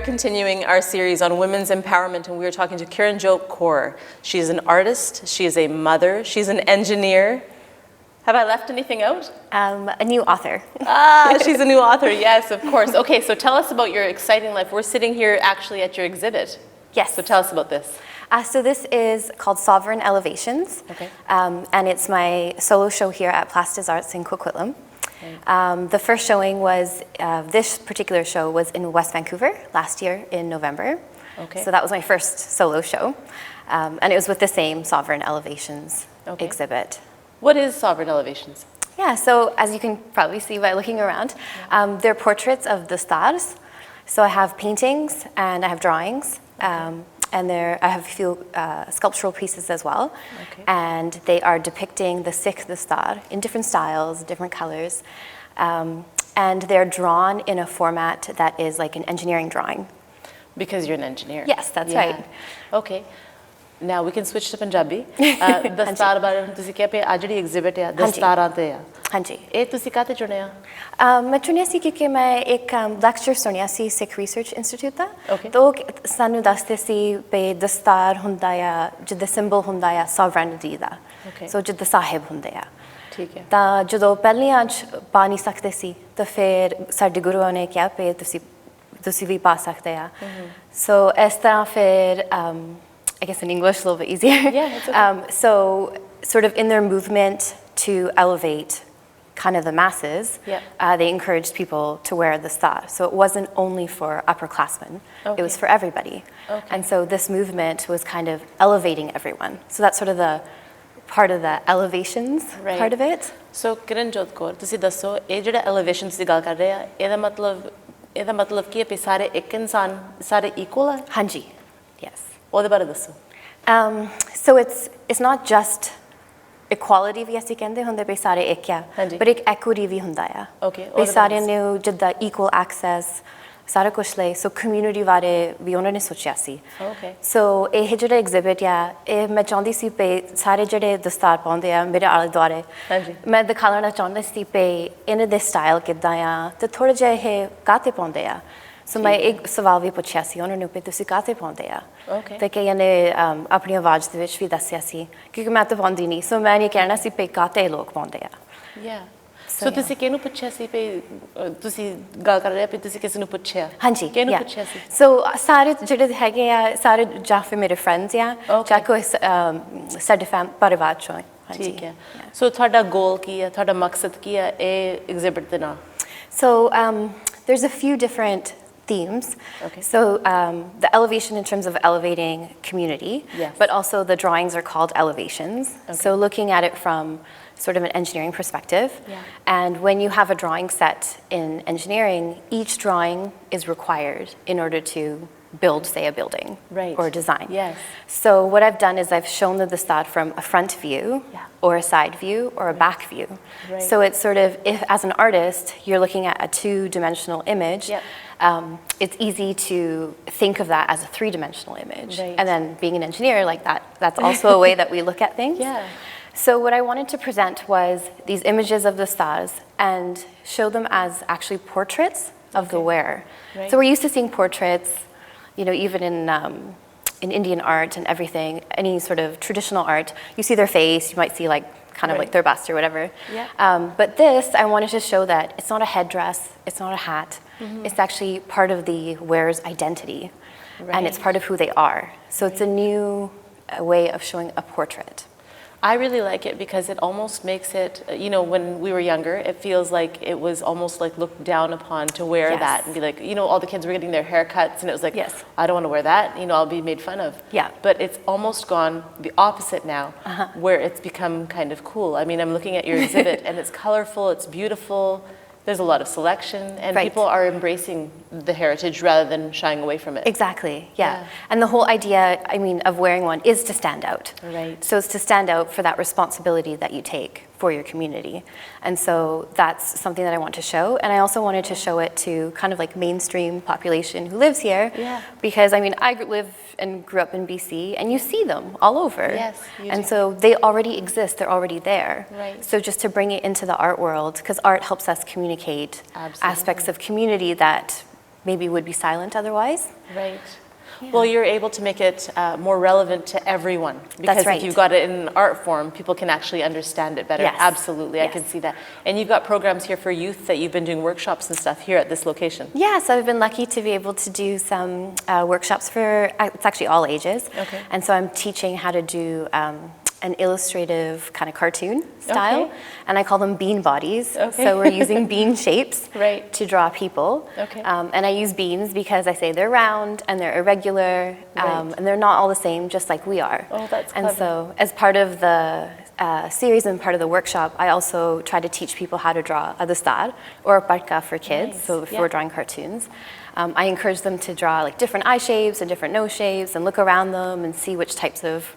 continuing our series on women's empowerment, and we are talking to Kiranjot Kaur. She is an artist, she is a mother, she's an engineer. Have I left anything out? A new author. She's a new author, yes, of course. Okay, so tell us about your exciting life. We're sitting here actually at your exhibit. Yes. So tell us about this. So this is called Sovereign Elevations. Okay. And it's my solo show here at Plastis Arts in Coquitlam. The first showing was, this particular show was in West Vancouver last year in November. Okay. So that was my first solo show. And it was with the same Sovereign Elevations exhibit. What is Sovereign Elevations? Yeah, so as you can probably see by looking around, they're portraits of the stars. So I have paintings and I have drawings. And I have a few sculptural pieces as well. Okay. And they are depicting the sixth star in different styles, different colors. And they're drawn in a format that is like an engineering drawing. Because you're an engineer. Yes, that's right. Okay. Now we can switch to Punjabi. Dastar baare tusi kya pe ajdi exhibit hai dastaran te hai. Hanji. Eh tusi kaate chune hai? मैं चुनिया सी क्योंकि मैं एक lecture सुनिया सी Sikh research institute था तो सानू दसते सी पे दस्तार हुंदा या जिद्दा सिंबल हुंदा या सॉवरेनिटी दा सो जिद्दा साहिब हुंदे आ ठीक है ਤਾਂ ਜਦੋਂ ਪਹਿਲੀਆਂ ਚ ਪਾ ਨਹੀਂ ਸਕਦੇ ਸੀ ਤਾਂ ਫਿਰ ਸਾਡੇ ਗੁਰੂਆਂ ਨੇ ਕਿਹਾ ਪੇ ਤੁਸੀਂ ਵੀ ਪਾ ਸਕਦੇ ਆ ਸੋ ਇਸ ਤਰ੍ਹਾਂ ਫਿਰ I guess in English a little bit easier. Yeah, it's okay. So sort of in their movement to elevate kind of the masses, they encouraged people to wear the star. So it wasn't only for upperclassmen, it was for everybody. And so this movement was kind of elevating everyone. So that's sort of the part of the elevations part of it. So Kiranjot Kaur, ਤੁਸੀਂ ਦੱਸੋ ਇਹ ਜਿਹੜਾ elevations ਦੀ ਗੱਲ ਕਰ ਰਹੇ ਆ ਇਹਦਾ ਮਤਲਬ ਕੀ ਹੈ ਕਿ ਸਾਰੇ ਇੱਕ ਇਨਸਾਨ ਸਾਰੇ equal ਹੈ? ਹਾਂਜੀ. Yes. ਉਹਦੇ ਬਾਰੇ ਦੱਸੋ. So it's not just equality ਵੀ ਅਸੀਂ ਕਹਿੰਦੇ ਹੁੰਦੇ ਵੀ ਸਾਰੇ ਇੱਕ ਆ ਪਰ ਇੱਕ equity ਵੀ ਹੁੰਦਾ ਆ ਵੀ ਸਾਰਿਆਂ ਨੂੰ ਜਿੱਦਾਂ equal access ਸਾਰਾ ਕੁਝ ਲਈ ਸੋ community ਬਾਰੇ ਵੀ ਉਹਨਾਂ ਨੇ ਸੋਚਿਆ ਸੀ ਸੋ ਇਹ ਜਿਹੜਾ exhibit ਆ ਇਹ ਮੈਂ ਚਾਹੁੰਦੀ ਸੀ ਵੀ ਸਾਰੇ ਜਿਹੜੇ ਦਸਤਾਰ ਪਾਉਂਦੇ ਆ ਮੇਰੇ ਆਲੇ ਦੁਆਲੇ ਮੈਂ ਦਿਖਾਉਣਾ ਚਾਹੁੰਦੀ ਸੀ ਵੀ ਇਹਨਾਂ ਦੇ ਸਟਾਈਲ ਕਿੱਦਾਂ ਆ ਤੇ ਥੋੜਾ ਜਿਹਾ ਇਹ ਕਾਹਤੇ ਪਾਉਂਦੇ ਆ ਸੋ ਮੈਂ ਇੱਕ ਸਵਾਲ ਵੀ ਪੁੱਛਿਆ ਸੀ ਉਹਨਾਂ ਨੂੰ ਵੀ ਤੁਸੀਂ ਕਾਹਤੇ ਪਾਉਂਦੇ ਆ ਤੇ ਕਈਆਂ ਨੇ ਆਪਣੀ ਆਵਾਜ਼ ਦੇ ਵਿੱਚ ਵੀ ਦੱਸਿਆ ਸੀ ਕਿਉਂਕਿ ਮੈਂ ਤਾਂ ਪਾਉਂਦੀ ਨਹੀਂ ਸੋ ਮੈਂ ਇਹ ਕਹਿਣਾ ਸੀ ਵੀ ਕਾਹਤੇ ਲੋਕ ਪਾਉਂਦੇ ਆ ਸੋ ਤੁਸੀਂ ਕਿਹਨੂੰ ਪੁੱਛਿਆ ਸੀ ਵੀ ਤੁਸੀਂ ਗੱਲ ਕਰ ਰਹੇ ਆ ਵੀ ਤੁਸੀਂ ਕਿਸ ਨੂੰ ਪੁੱਛਿਆ ਹਾਂਜੀ ਕਿਹਨੂੰ ਪੁੱਛਿਆ ਸੀ ਸੋ ਸਾਰੇ ਜਿਹੜੇ ਹੈਗੇ ਆ ਸਾਰੇ ਜਾਂ ਫਿਰ ਮੇਰੇ ਫਰੈਂਡਸ ਆ ਜਾਂ ਕੋਈ ਸਾਡੇ ਪਰਿਵਾਰ ਚੋਂ ਠੀਕ ਹੈ ਸੋ ਤੁਹਾਡਾ ਗੋਲ ਕੀ ਹੈ ਤੁਹਾਡਾ ਮਕਸਦ ਕੀ ਹੈ ਇਹ ਐਗਜ਼ਿਬਿਟ ਦੇ ਨਾਲ So there's a few different themes. So the elevation in terms of elevating community, but also the drawings are called elevations. So looking at it from sort of an engineering perspective. And when you have a drawing set in engineering, each drawing is required in order to build, say, a building or a design. So what I've done is I've shown the start from a front view or a side view or a back view. So it's sort of, if as an artist, you're looking at a two-dimensional image, it's easy to think of that as a three-dimensional image. And then being an engineer like that, that's also a way that we look at things. So what I wanted to present was these images of the stars and show them as actually portraits of the wearer. So we're used to seeing portraits, you know, even in Indian art and everything, any sort of traditional art, you see their face, you might see like kind of like their bust or whatever. But this, I wanted to show that it's not a headdress, it's not a hat, it's actually part of the wearer's identity, and it's part of who they are. So it's a new way of showing a portrait. I really like it because it almost makes it, you know, when we were younger, it feels like it was almost like looked down upon to wear that and be like, you know, all the kids were getting their haircuts and it was like, I don't want to wear that, you know, I'll be made fun of. But it's almost gone the opposite now, where it's become kind of cool. I mean, I'm looking at your exhibit and it's colorful, it's beautiful. There's a lot of selection, and people are embracing the heritage rather than shying away from it. Exactly, and the whole idea, I mean, of wearing one is to stand out. So it's to stand out for that responsibility that you take for your community. And so that's something that I want to show. And I also wanted to show it to kind of like mainstream population who lives here. Because, I mean, I live and grew up in BC, and you see them all over. And so they already exist, they're already there. So just to bring it into the art world, because art helps us communicate aspects of community that maybe would be silent otherwise. Right. Yeah. Well, you're able to make it more relevant to everyone. Because That's right. if you've got it in an art form, people can actually understand it better. Yes. Absolutely, Yes. I can see that. And you've got programs here for youth that you've been doing workshops and stuff here at this location. Yeah, so I've been lucky to be able to do some workshops for, it's actually all ages. Okay. And so I'm teaching how to do an illustrative kind of cartoon style, and I call them bean bodies. Okay. So we're using bean shapes Right. to draw people. Okay. And I use beans because I say they're round and they're irregular, Right. and they're not all the same, just like we are. Oh, that's And clever. so as part of the series and part of the workshop, I also try to teach people how to draw a dastar or a parka for kids, Nice. so if Yeah. we're drawing cartoons. I encourage them to draw like different eye shapes and different nose shapes and look around them and see which types of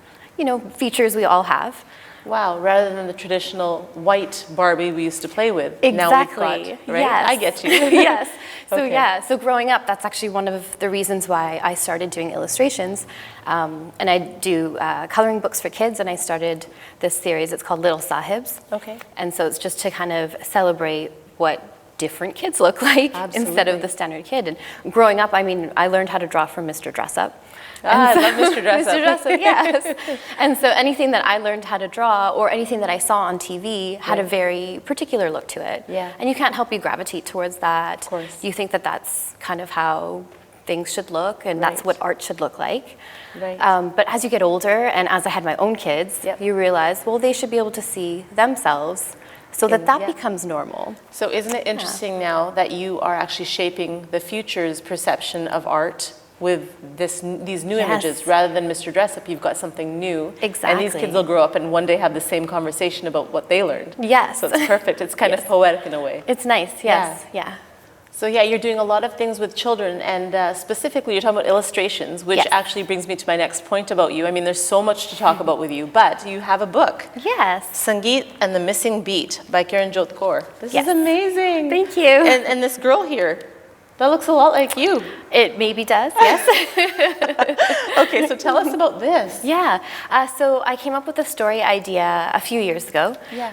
features we all have. Wow, rather than the traditional white Barbie we used to play with. Exactly. Now we've got, right? Yes. I get you. Yes. So Okay. so growing up, that's actually one of the reasons why I started doing illustrations. And I do coloring books for kids, and I started this series. It's called Little Sahibs. Okay. And so it's just to kind of celebrate what different kids look like instead of Absolutely. the standard kid. And growing up, I mean, I learned how to draw from Mr. Dress Up. I love Mr. Dress Up. Mr. Dress Up, yes. And so anything that I learned how to draw or anything that I saw on TV had a very particular look to it. Yeah. And you can't help but gravitate towards that. Of course. You think that that's kind of how things should look, and that's Right. what art should look like. Right. But as you get older, and as I had my own kids, Yep. you realize, well, they should be able to see themselves so that Yeah. becomes normal. So isn't it interesting now that you are actually shaping the future's perception of art with these new Yes. images rather than Mr. Dress Up? You've got something new. And these Exactly. kids will grow up and one day have the same conversation about what they learned. Yes. So it's perfect. It's kind of poetic in a way. It's nice, yes, yeah. So yeah, you're doing a lot of things with children, and specifically you're talking about illustrations, which Yes. actually brings me to my next point about you. I mean, there's so much to talk about with you, but you have a book, Yes. Sangeet and the Missing Beat by Kiranjot Kaur. This Yes. is amazing. Thank you. And this girl here, that looks a lot like you. It maybe does, yes. Okay, so tell us about this. Yeah, so I came up with a story idea a few years ago. Yeah.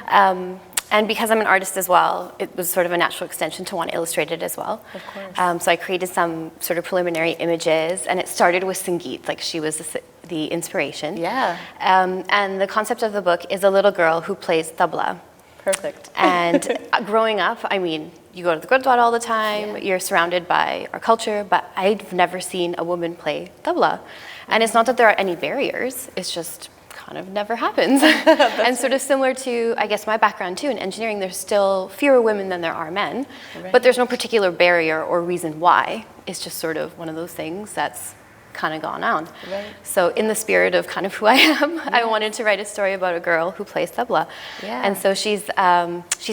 And because I'm an artist as well, it was sort of a natural extension to want to illustrate it as well. Of course. So I created some sort of preliminary images, and it started with Sangeet, like she was the inspiration. Yeah. And the concept of the book is a little girl who plays tabla. Perfect. And growing up, I mean, you go to the gurdwara all the time, you're surrounded by our culture, but I've never seen a woman play tabla. And it's not that there are any barriers, it's just kind of never happens. And sort of similar to, I guess, my background too, in engineering, there's still fewer women than there are men, but there's no particular barrier or reason why. It's just sort of one of those things that's kind of gone on. Right. So in the spirit of kind of who I am, I wanted to write a story about a girl who plays tabla. Yeah. And so she's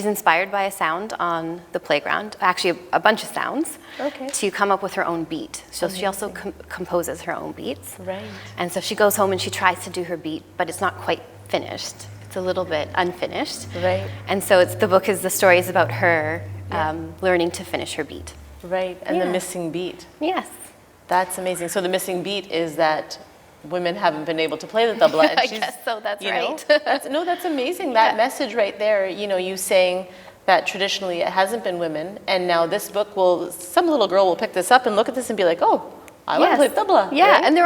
inspired by a sound on the playground, actually a bunch of sounds, to come up with her own beat. So she also composes her own beats. Right. And so she goes home and she tries to do her beat, but it's not quite finished. It's a little bit unfinished. Right. And so the story is about her learning to finish her beat. Right, and the Yeah. missing beat. Yes. That's amazing. So the missing beat is that women haven't been able to play the tabla. And I guess so, that's right. That's amazing. That message right there, you saying that traditionally it hasn't been women, and now this book some little girl will pick this up and look at this and be like, oh, I want to play tabla. Yeah, right? and there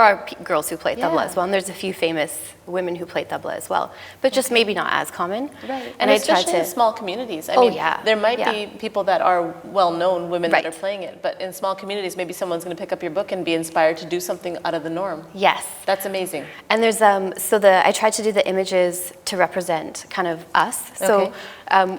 are girls who play tabla Yeah. as well, and there's a few famous women who play tabla as well, but just maybe not as common. Right. And I tried especially to in small communities. I Oh, mean, yeah. there might Yeah. be people that are well-known women that Right. are playing it, but in small communities, maybe someone's going to pick up your book and be inspired to do something out of the norm. Yes. That's amazing. And there's I tried to do the images to represent kind of us. So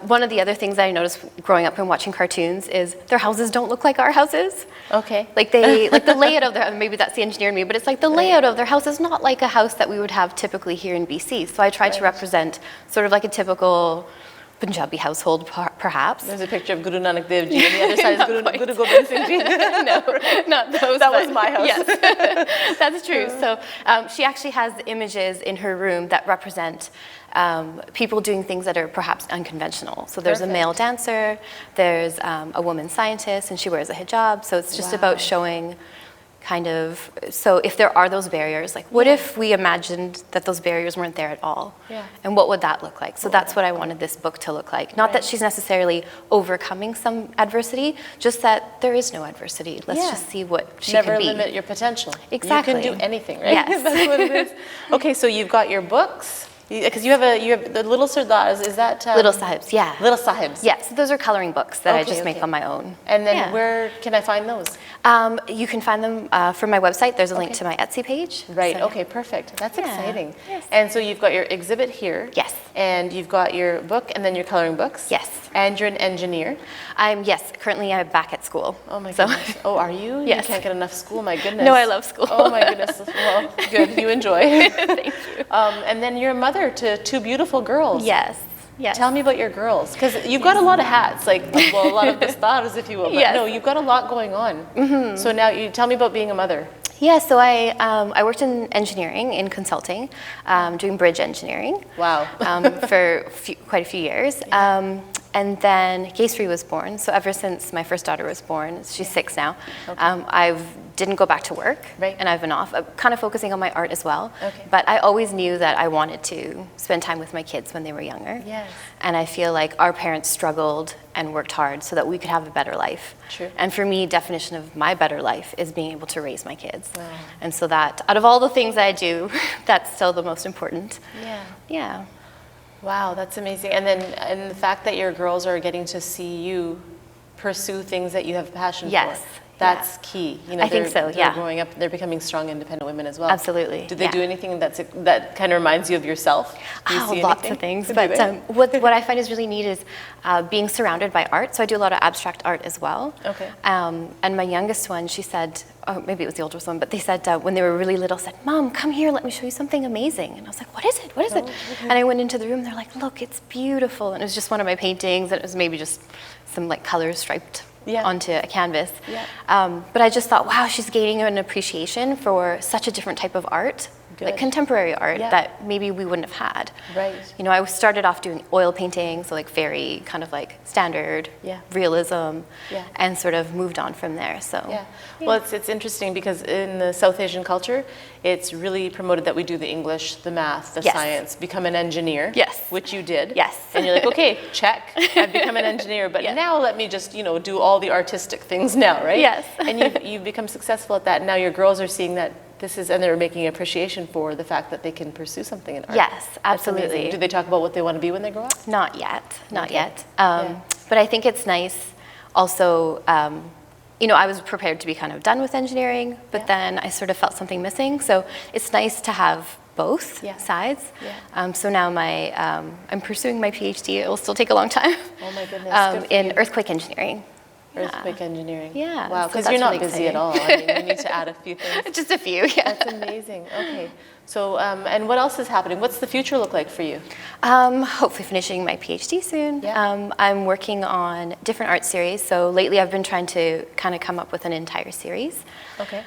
one of the other things that I noticed growing up and watching cartoons is their houses don't look like our houses. Okay. Like like the layout of their, maybe that's the engineer in me, but it's like the layout of their house is not like a house that we would have typically here in BC. So I tried to represent sort of like a typical Punjabi household, perhaps. There's a picture of Guru Nanak Dev Ji, and the other side is Guru Gobind Singh Ji. No, not those. That was my house. Yes, that's true. So she actually has images in her room that represent people doing things that are perhaps unconventional. So there's a male dancer, there's a woman scientist, and she wears a hijab. So it's just about showing kind of, so if there are those barriers, like what if we imagined that those barriers weren't there at all? Yeah. And what would that look like? So that's what I wanted this book to look like. Not that she's necessarily overcoming some adversity, just that there is no adversity. Let's just see what she can be. Never limit your potential. Exactly. You can do anything, right? Yes. That's what it is. Okay, so you've got your books. Because you have the Little Sardars, is that? Little Sahibs, yeah. Little Sahibs. Yeah, so those are coloring books that I just make on my own. And then where can I find those? You can find them from my website. There's a link to my Etsy page. Right, so. okay, perfect. That's exciting. Yes. And so you've got your exhibit here. Yes. And you've got your book and then your coloring books. Yes. And you're an engineer. Currently I'm back at school. Oh my goodness. Oh, are you? Yes. You can't get enough school, my goodness. No, I love school. Oh my goodness. Well, good, you enjoy. Thank you. And then you're a mother to two beautiful girls. Yes. Yes. Tell me about your girls, because you've got a lot of hats, like, well, a lot of the stars, if you will. But no, you've got a lot going on. Mm-hmm. So now you tell me about being a mother. Yeah, so I worked in engineering, in consulting, doing bridge engineering. Wow. For quite a few years. Yeah. And then Gaysri was born. So ever since my first daughter was born, she's 6 now, I didn't go back to work. Right. And I've been off, kind of focusing on my art as well. Okay. But I always knew that I wanted to spend time with my kids when they were younger. Yes. And I feel like our parents struggled and worked hard so that we could have a better life. True. And for me, definition of my better life is being able to raise my kids. Wow. And so that, out of all the things that I do, that's still the most important. Yeah. Yeah. Wow, that's amazing. And then and the fact that your girls are getting to see you pursue things that you have passion Yes. for. That's key. You know, I think so, they're growing up, they're becoming strong, independent women as well. Absolutely. Do they do anything that kind of reminds you of yourself? Do you see Lots anything? of things. Do But they? what I find is really neat is being surrounded by art. So I do a lot of abstract art as well. Okay. And my youngest one, she said, or maybe it was the oldest one, but they said when they were really little, said, "Mom, come here, let me show you something amazing." And I was like, "What is it? What is it?" Okay. And I went into the room, they're like, "Look, it's beautiful." And it was just one of my paintings, and it was maybe just some like colors striped onto a canvas. Yeah. But I just thought, wow, she's gaining an appreciation for such a different type of art, like contemporary art that maybe we wouldn't have had. Right. You know, I started off doing oil painting, so like very kind of like standard realism, and sort of moved on from there. So well, it's interesting because in the South Asian culture, it's really promoted that we do the English, the math, the science, become an engineer. Yes. Which you did. Yes. And you're like, okay, check, I've become an engineer, but now let me just, do all the artistic things now, right? Yes. And you've become successful at that. And now your girls are seeing that and they're making appreciation for the fact that they can pursue something in art. Yes, absolutely. Do they talk about what they want to be when they grow up? Not yet, not yet. But I think it's nice also, I was prepared to be kind of done with engineering, but then I sort of felt something missing. So it's nice to have both sides. Yeah. So now I'm pursuing my PhD. It will still take a long time. Oh my goodness. In earthquake engineering. Earthquake engineering. Yeah. Wow, because so you're not really busy exciting. at all. I mean, you need to add a few things. Just a few, yeah. That's amazing. Okay. So, and what else is happening? What's the future look like for you? Hopefully finishing my PhD soon. Yeah. I'm working on different art series. So lately I've been trying to kind of come up with an entire series. Okay.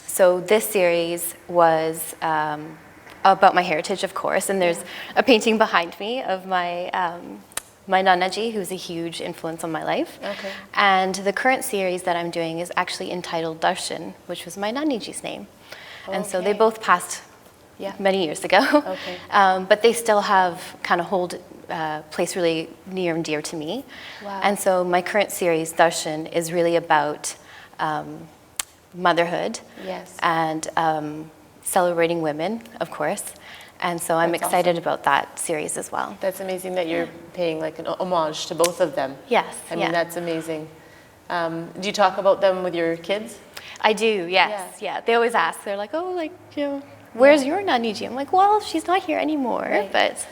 So this series was about my heritage, of course, and there's a painting behind me of my Nana ji, who's a huge influence on my life. Okay. And the current series that I'm doing is actually entitled Darshan, which was my Nani ji's name. And so they both passed many years ago. Okay. But they still have kind of hold place really near and dear to me. Wow. And so my current series, Darshan, is really about motherhood and celebrating women, of course. And so I'm excited about that series as well. That's amazing that you're paying like an homage to both of them. Yes. I mean, that's amazing. Do you talk about them with your kids? I do, yes. Yeah. They always ask. They're like, where's your Nani ji? I'm like, well, she's not here anymore. Right. But,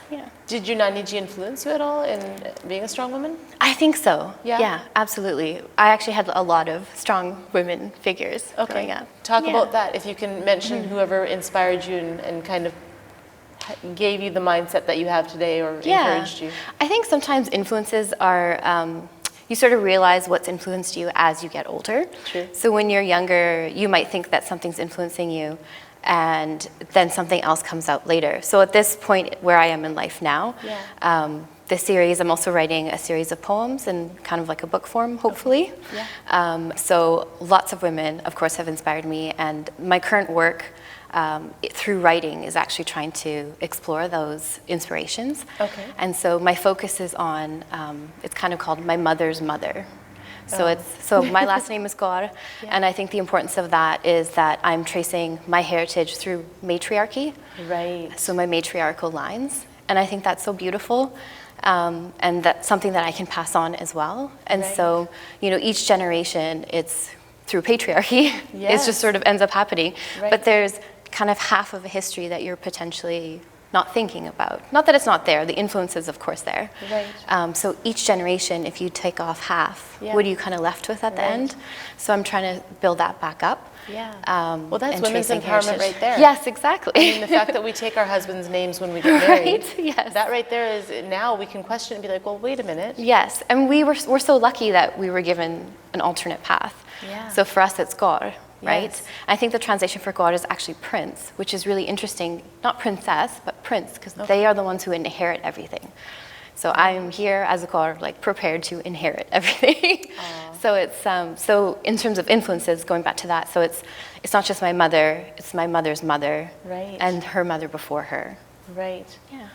Did your Nani ji influence you at all in being a strong woman? I think so. Yeah? Yeah, absolutely. I actually had a lot of strong women figures growing up. Talk about that. If you can mention whoever inspired you and kind of gave you the mindset that you have today or encouraged you. I think sometimes influences are, you sort of realize what's influenced you as you get older. True. So when you're younger, you might think that something's influencing you and then something else comes out later. So at this point where I am in life now, this series, I'm also writing a series of poems in kind of like a book form, hopefully. Okay. Yeah. So lots of women, of course, have inspired me, and my current work through writing is actually trying to explore those inspirations. Okay. And so my focus is on, it's kind of called My Mother's Mother. So so my last name is Kaur, and I think the importance of that is that I'm tracing my heritage through matriarchy. Right. So my matriarchal lines, and I think that's so beautiful, and that's something that I can pass on as well. And so, you know, each generation, it's through patriarchy, it just sort of ends up happening. Right. But there's kind of half of a history that you're potentially not thinking about. Not that it's not there, the influence is of course there. Right. So each generation, if you take off half, what are you kind of left with at the end? So I'm trying to build that back up. Yeah. Well, that's women's tracing empowerment heritage. right there. Yes, exactly. I mean, the fact that we take our husbands' names when we get married, Right, yes. that right there is, now we can question and be like, well, wait a minute. Yes, and we're so lucky that we were given an alternate path. Yeah. So for us, it's Kaur, right? Yes. I think the translation for Kaur is actually prince, which is really interesting. Not princess, but prince, because they are the ones who inherit everything. So I'm here as a Kaur, like prepared to inherit everything. So it's so in terms of influences, going back to that. So it's not just my mother; it's my mother's mother, Right. and her mother before her. Right. Yeah.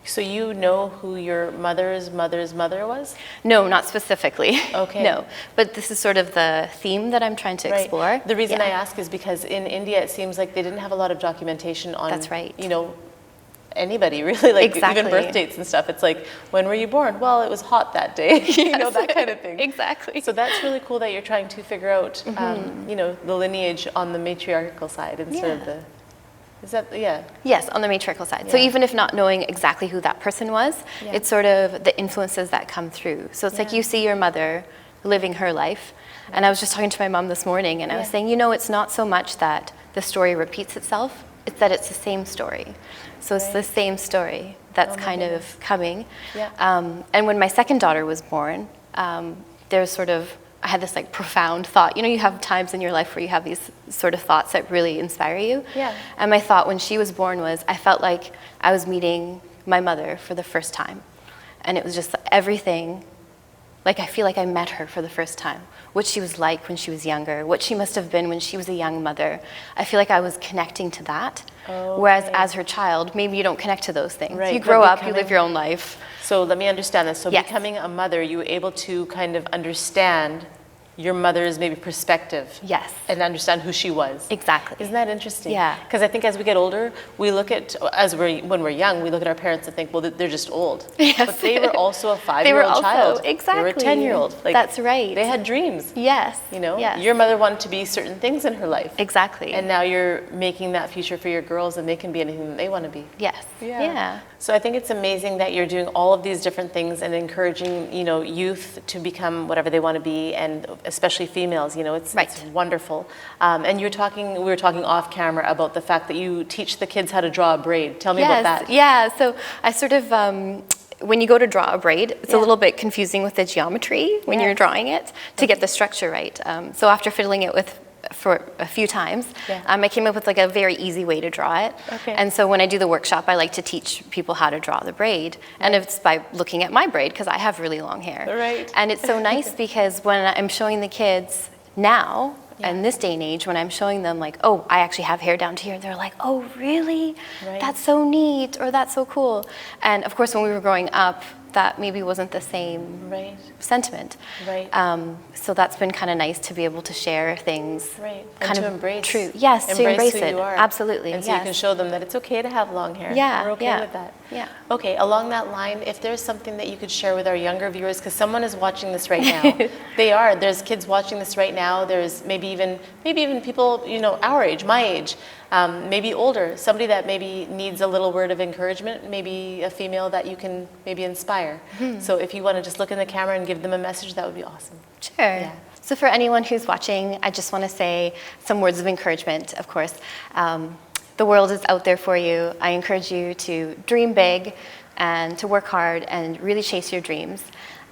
So you know who your mother's mother's mother was? No, not specifically. Okay. No, but this is sort of the theme that I'm trying to explore. The reason I ask is because in India it seems like they didn't have a lot of documentation on. That's right. You know, anybody really, like Exactly. even birth dates and stuff. It's like, when were you born? Well, it was hot that day. You know, that kind of thing. Exactly. So that's really cool that you're trying to figure out, you know, the lineage on the matriarchal side instead of the. Is that, Yes, on the matriarchal side. So even if not knowing exactly who that person was, it's sort of the influences that come through. So it's like you see your mother living her life. And I was just talking to my mom this morning, and I was saying, you know, it's not so much that the story repeats itself, it's that it's the same story. So it's the same story that's kind of coming. Yeah. And when my second daughter was born, there's sort of, I had this like profound thought. You know, you have times in your life where you have these sort of thoughts that really inspire you. Yeah. And my thought when she was born was, I felt like I was meeting my mother for the first time. And it was just everything, like I feel like I met her for the first time. What she was like when she was younger, what she must have been when she was a young mother. I feel like I was connecting to that. Whereas as her child, maybe you don't connect to those things. Right. You grow up, you live your own life. So let me understand this. So Yes. becoming a mother, you were able to kind of understand your mother's maybe perspective. Yes. And understand who she was. Exactly. Isn't that interesting? Yeah. Because I think as we get older, we look at, when we're young, we look at our parents and think, well, they're just old. Yes. But they were also a They were 5-year-old also, child. exactly. They were a 10-year-old. Like, That's right. They had dreams. Yes. You know, Yes. your mother wanted to be certain things in her life. Exactly. And now you're making that future for your girls, and they can be anything that they want to be. Yes. Yeah. Yeah. So I think it's amazing that you're doing all of these different things and encouraging, you know, youth to become whatever they want to be, and especially females. You know, it's wonderful. And we were talking off camera about the fact that you teach the kids how to draw a braid. Tell me about that. Yeah. So I sort of. When you go to draw a braid, it's a little bit confusing with the geometry when you're drawing it to get the structure right. So after fiddling it for a few times, I came up with like a very easy way to draw it. Okay. And so when I do the workshop, I like to teach people how to draw the braid. And it's by looking at my braid, because I have really long hair. Right. And it's so nice because when I'm showing the kids now, in this day and age, when I'm showing them like, oh, I actually have hair down to here, they're like, oh, really? Right. That's so neat, or that's so cool. And of course, when we were growing up, that maybe wasn't the same sentiment. Right. So that's been kind of nice to be able to share things. Right. Kind and of to embrace. True. Yes, to embrace who it. you are. Absolutely. And so you can show them that it's okay to have long hair. Yeah. We're okay with that. Yeah. Okay, along that line, if there's something that you could share with our younger viewers, because someone is watching this right now. There's kids watching this right now. There's maybe even people, you know, our age, my age, maybe older, somebody that maybe needs a little word of encouragement, maybe a female that you can maybe inspire. So if you want to just look in the camera and give them a message, that would be awesome. Sure. Yeah. So for anyone who's watching, I just want to say some words of encouragement, of course. The world is out there for you. I encourage you to dream big and to work hard and really chase your dreams.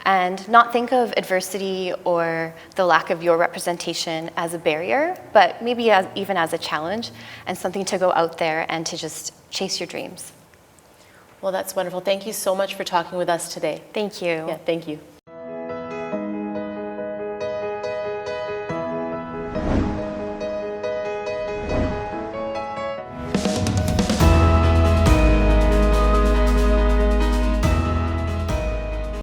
And not think of adversity or the lack of your representation as a barrier, but maybe even as a challenge and something to go out there and to just chase your dreams. Well, that's wonderful. Thank you so much for talking with us today. Thank you. Yeah, thank you.